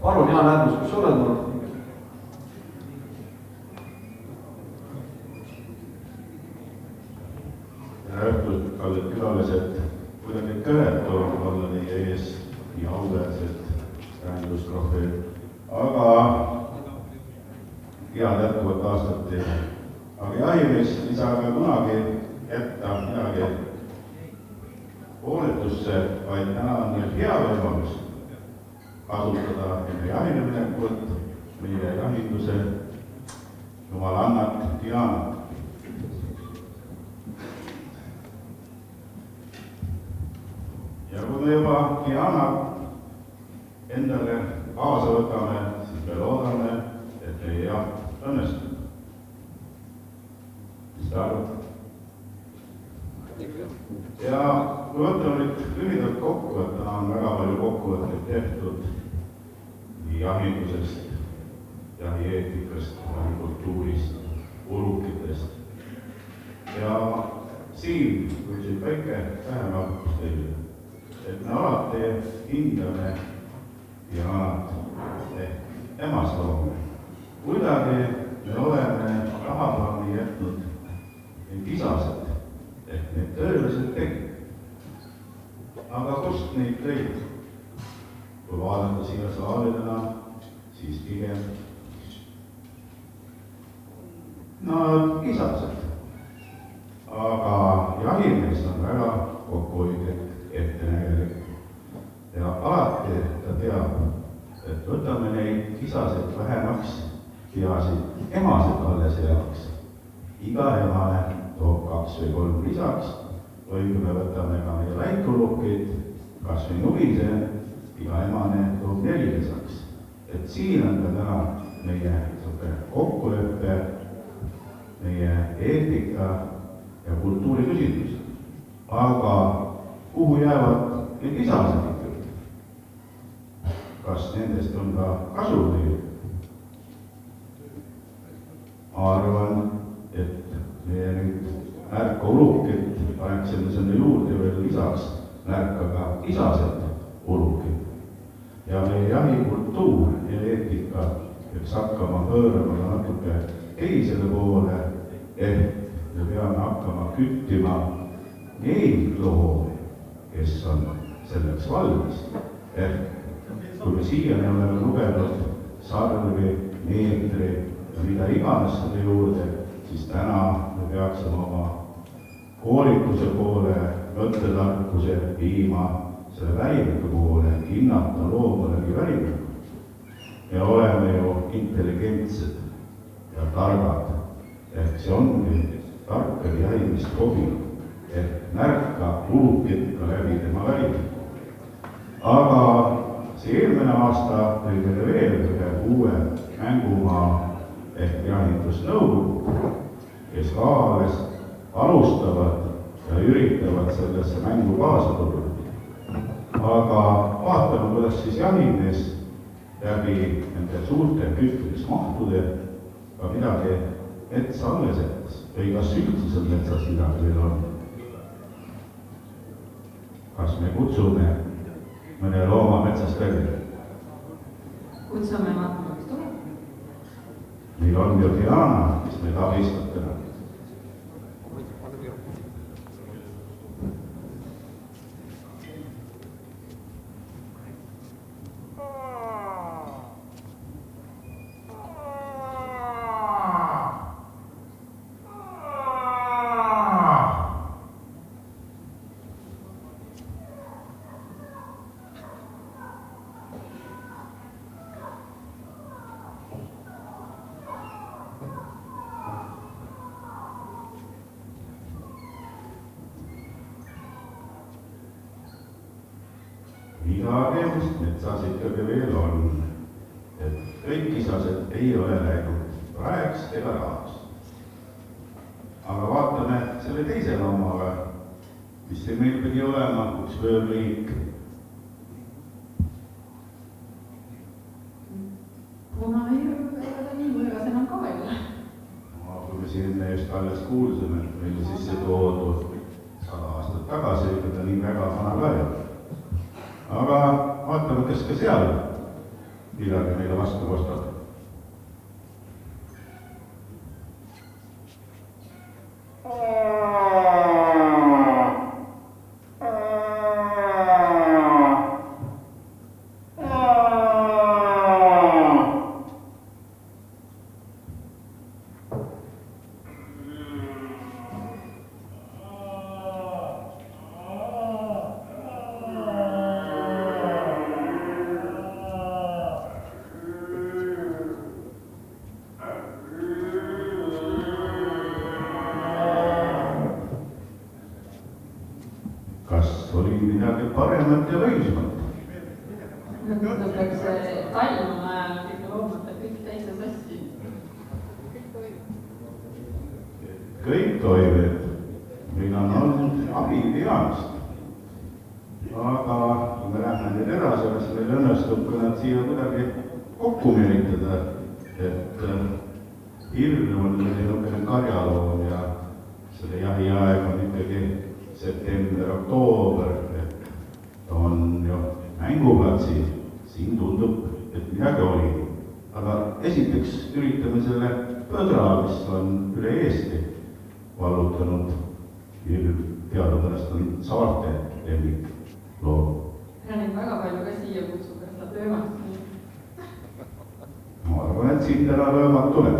Palun, Jaan Äärmus, kus sa oled mul? Tere õhtut, kallid külalised. Kuidagi kõnetu olla teie ees nii auväärsed rändustrohvid, aga head jätkuvat aastat teile. Aga jahimees ei saa ka kunagi jätta midagi hooletusse, vaid täna on meil hea võimalus kasutada enne jahile minekut meie jahinduse jumalannat Dianat. Ja kui me juba Dianat endale kaasa võtame, siis me loodame, et meie jaht õnnestub. Mis te arvate? Ja kui võtame nüüd lühidalt kokku, et täna on väga palju kokkuvõtteid tehtud nii jahindusest, jahieetikast, jahikultuurist, ulukitest. Ja siin võisid väike tähelepanek teile, et me alati hindame Dianat ehk emasloome. Kuidagi me oleme tahaplaani jätnud need isased ehk need tõelised tegid. Aga kust neid tõid? Kui vaadata siia saalidena, siis pigem nad isased. Aga jahimees on väga kokkuhoidlik, ettenägelik. Ja alati ta teab, et võtame neid isasid vähemaks, peasid emasid alles jääks. Iga emane toob 2 või 3 lisaks, või kui me võtame ka meie väikulukid, kas või nuvise, iga emane toob 4 lisaks. Et siin on ka täna meie kokkuleppe, meie eetika ja kultuuri küsimus. Aga kuhu jäävad need isased ikkagi? Kas nendest on ka kasu või? Ma arvan, et meie nüüd märka ulukid, paneksime selle juurde veel lisaks märka ka isased ulukid. Ja meie jahikultuur ja eetika peaks hakkama pöörama natuke teisele poole, ehk me peame hakkama küttima neid loomi, kes on selleks valmis. Ehk kui me siiani oleme lugenud sarvi, meetri ja mida iganes selle juurde, siis täna me peaksime oma koolituse poole, mõttetarkuse viima selle välimuku poole, hinnata looma läbi välimuku. Me oleme ju intelligentsed ja targad, ehk see ongi tarkade jahimist hobi, ehk märka ulukit ka läbi tema välimuku. Aga see eelmine aasta tõi meile veel ühe uue mängumaa ehk jahindusnõukogu, kes ka alles alustavad ja üritavad sellesse mängu kaasa tulla. Aga vaatame, kuidas siis jahimees läbi nende suurte kütmismahtude ka midagi metsa alles jättes või kas üldse seal metsas midagi veel on. Kas me kutsume mõne looma metsast läbi? Kutsume vaatama, mis tuleb. Meil on ju Diana, kes meid abistab täna. Midagi, mis metsas ikkagi veel on, et kõik isased ei ole läinud praeks ega rahaks. Aga vaatame selle teise loomaga, mis see meil pidi olema, üks vöörliik. Punaveer, ega ta nii võõras enam ka ei ole. Kui me siin just alles kuulsime, et meile sisse toodud 100 aastat tagasi, ega ta nii väga vana ka ei ole. Aga vaatame, kes ka seal midagi meile vastu kostab. Kas oli midagi paremat ja lõisemat? Peaks talvune ajal kõik loomad kõik täitsa sassi. Kõik toimed. Meil on olnud abi peast. Aga kui me lähme nüüd edasi, kas meil õnnestub ka nad siia kuidagi kokku meelitada, et hirm on niisugune karjaloom ja selle jahiaeg on ikkagi september, oktoober, et on ju mänguplatsil, siin tundub, et midagi oli. Aga esiteks üritame selle põdra, mis on üle Eesti vallutanud, teadupärast on saarte lemmik loom. Neid väga palju ka siia kutsub, et saab öömast. Ma arvan, et siin täna öömad tuleb.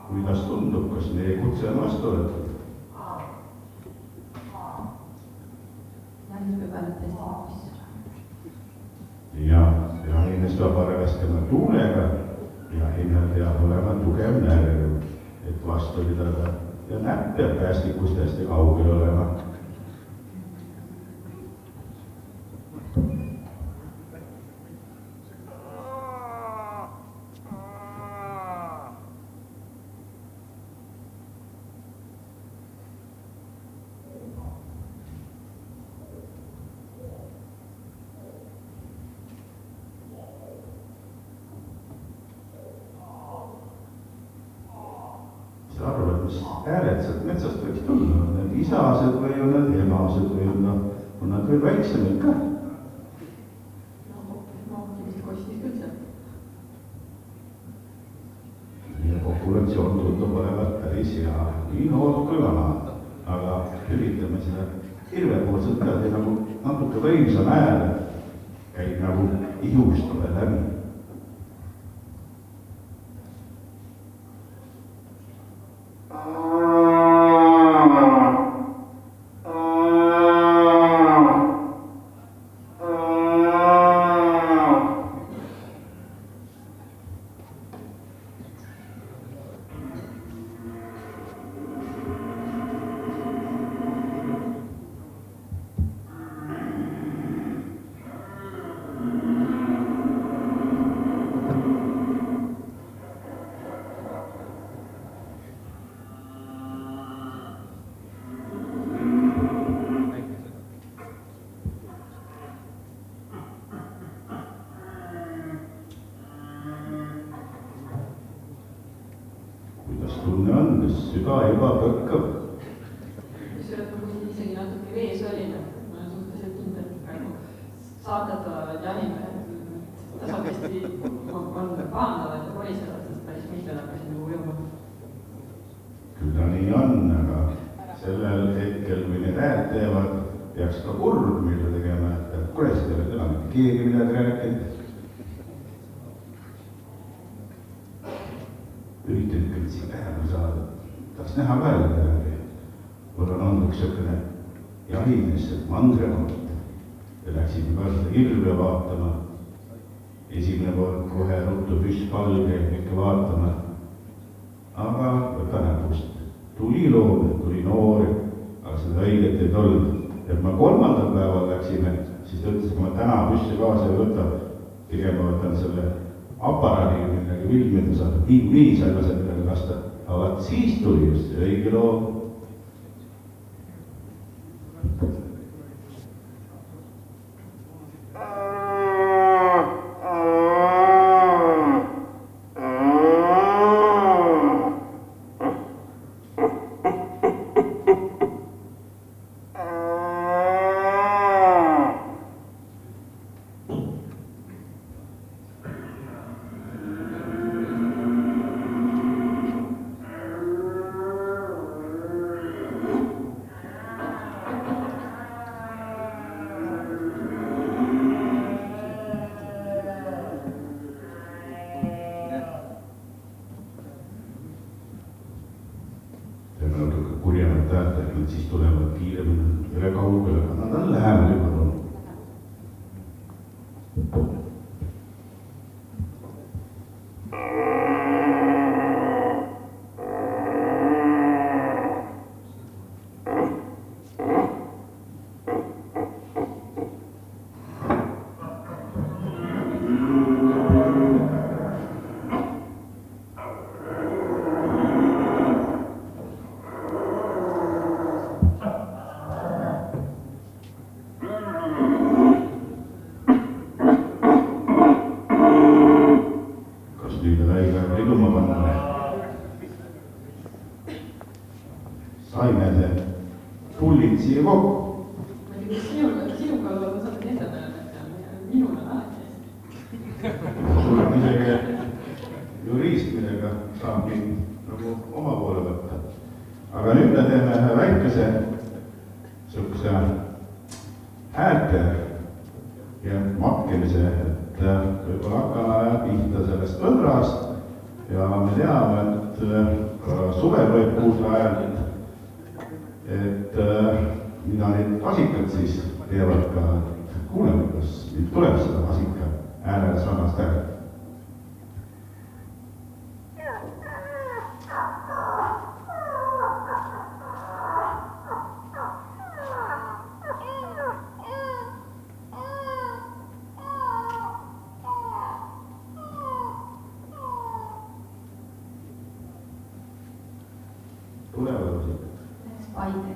Kuidas tundub, kas meie kutse on vastu võetud? Jahimees peab hästi poisse. Ja jahimees peab arvestama tuulega, jahimees peab olema tugev närv, et vastu pidada ja näpp peab päästikust hästi kaugel olema. Arvad, mis hääled sealt metsast võiks tulla, on need isased või on need emased või on nad veel väiksemad ka? No, vist kostis küll sealt. Ja populatsioon tundub olevat päris hea, nii nood kui vanad, aga üritame seda hirvepoolselt peale nagu natuke võimsam hääle, käib nagu ihust kohe läbi. Tunne on, kas süda juba põkkab. Mis üle isegi natuke vees olin, et ma olen suhteliselt kindel, et praegu saadetavad jahimehed tasapesti on pahandavad ja polisevad, sest päris mitmed hakkasid nagu ujuma. Küll ta nii on, aga sellel hetkel, kui need häält teevad, peaks ka kurb mida tegema, et kurest ei ole täna mitte keegi midagi rääkinud. Üritan küll siin tähelepanu saada, tahaks näha ka jälle. Mul on olnud üks selline jahimees Mandremaalt ja läksin ka seda hirve vaatama. Esimene kord kohe ruttu püspalge ikka vaatama. Aga võta näpust. Tuli loom, tuli noor, aga seda õiget ei olnud. et ma 3. päeval läksime, siis ta ütles, et ma täna püssi kaasa ei võta, pigem ma võtan selle aparaadi, millega filmida saab, nii sa ei lase midagi lasta. Aga vaat siis tuli just see õige loo. Kurjemad tähtedega, nad siis tulevad kiiremini üle kaugele, aga nad on lähemal juba tulnud. Saime see pullid siia kokku. Ma ei tea, sinuga ma saada tehdada, et minul on alati. Sul on isegi jurist, millega saab mind nagu oma poole võtta. Aga nüüd me teeme ühe väikese sihukese häälte ja matkemise, et võib-olla hakkame pihta sellest võdrast ja me teame, et suvel võib kuulda häält, et mida need vasikad siis teevad ka, kuuleme, kas nüüd tuleb seda vasika äärele sarnast häält. Tulevad vasikad.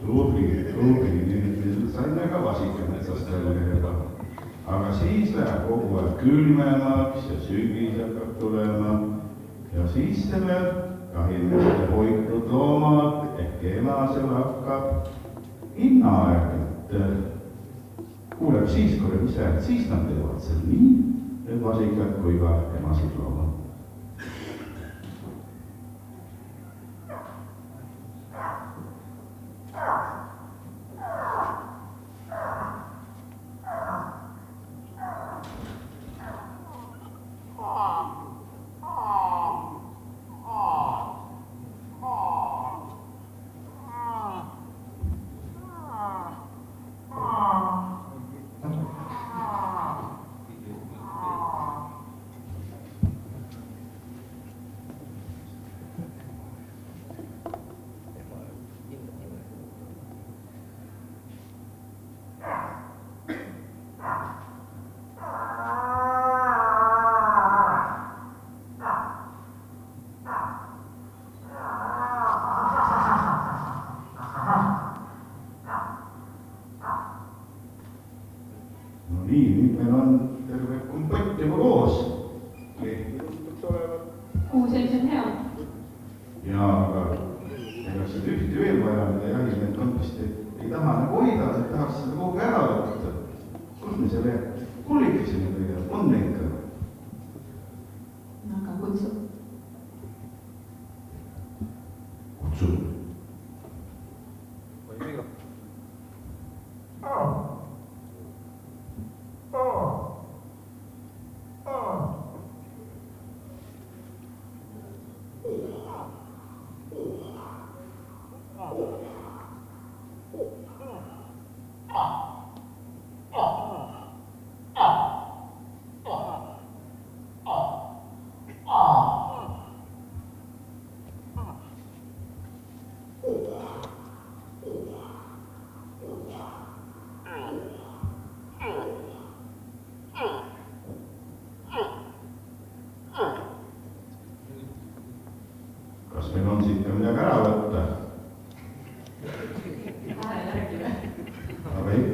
Tubli, saime ka vasikemetsast välja juba. Aga siis läheb kogu aeg külmemaks ja sügis hakkab tulema. Ja siis teeme jahimeeste hoitud loomad ehk emasel hakkab hinnaaeg. Kuuleb siis, kui mis häält, siis nad teevad seal nii, need vasikad kui ka emased loomad. Nii, nüüd meil on terve kompott juba koos. Sellised on hea. Ja, aga ega seda ühti veel vaja, mida jahimehed kompasti ei taha nagu hoida, et tahaks seda kogu ära võtta. Kus me selle kullikesime kõige? On neid ka? Aga kutsu. Kutsu.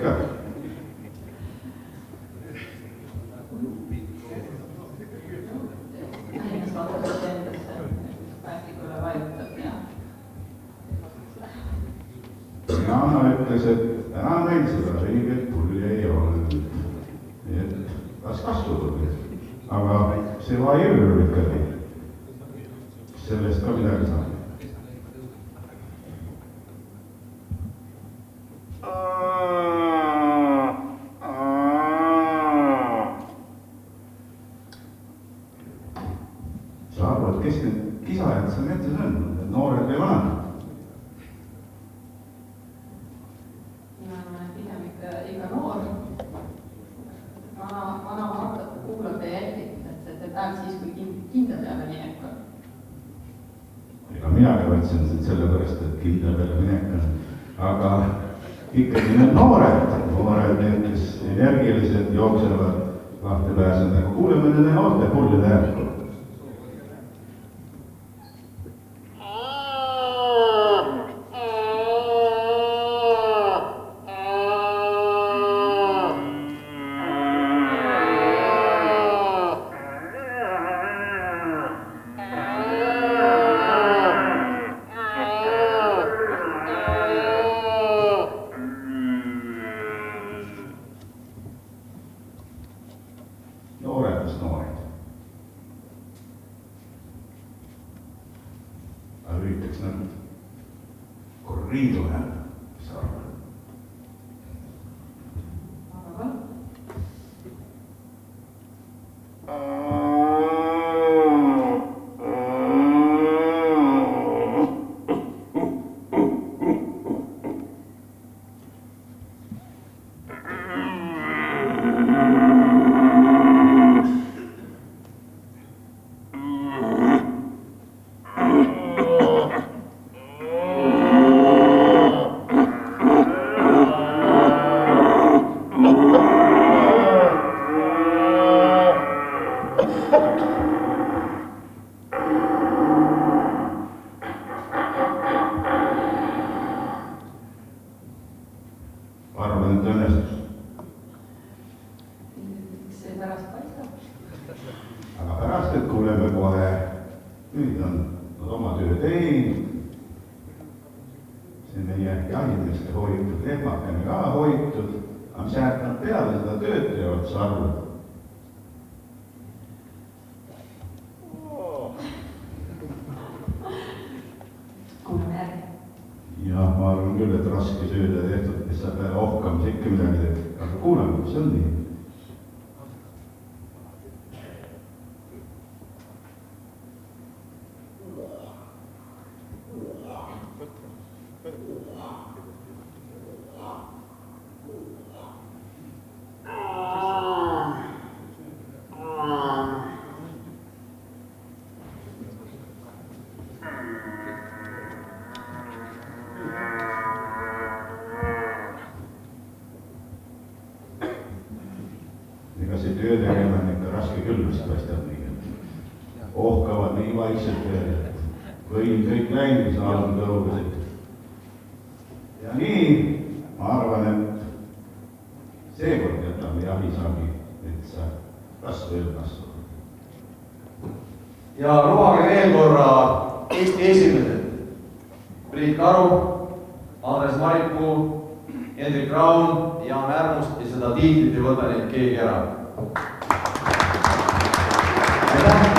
ka. Inimest vaadates endasse päästikule vajutab ja Jana ütles, et täna meil seda õiget pulli ei ole. Nii et kas kasvud, aga see vaielööb ikkagi. Sellest ka midagi saab. Sa arvad, kes need kisajad seal metsas on? Noored või vanad? Iga noor, vana vaatab, kuulab ja jälgib, et see päev siis, kui kinda peale minek on. Ega minagi võtsin sellepärast, et kinda peale minek on. Aga ikkagi need noored, need, kes energilised jooksevad lahti pääsenud, aga kuuleme nende noorte pullide järgu. Nooredest noored. Aga üritaks nad korriidu hääl, mis arvad? Arvan, et õnnestus. See pärast paistab. Aga pärast, et kuuleme kohe, nüüd on nad oma töö teinud. See meie jahimeeste hoitud, lehmakene ka hoitud. Aga mis jääb nad peale seda tööd teevad, sa arvad? Kuulame järgi. Jah, ma arvan küll, et raske sööda tehtud, kes saab peale ohkamise ikka midagi teeb. Aga kuulame, mis on nii. Ega see töö tegema on ikka raske küll, mis paistab nii. Ohkavad nii vaikselt veel, et võin kõik läinud saanud tõugasid. Ja nii, ma arvan, et seekord jätame jahisaagi, et sa kasvu veel kasvu. Ja lubage veel korra Eesti esimesed. Priit Karu, Andres Maripuu, Hendrik Raun, Jaan Ärmust ja seda tiitlit ei võta neid keegi ära. Aitäh!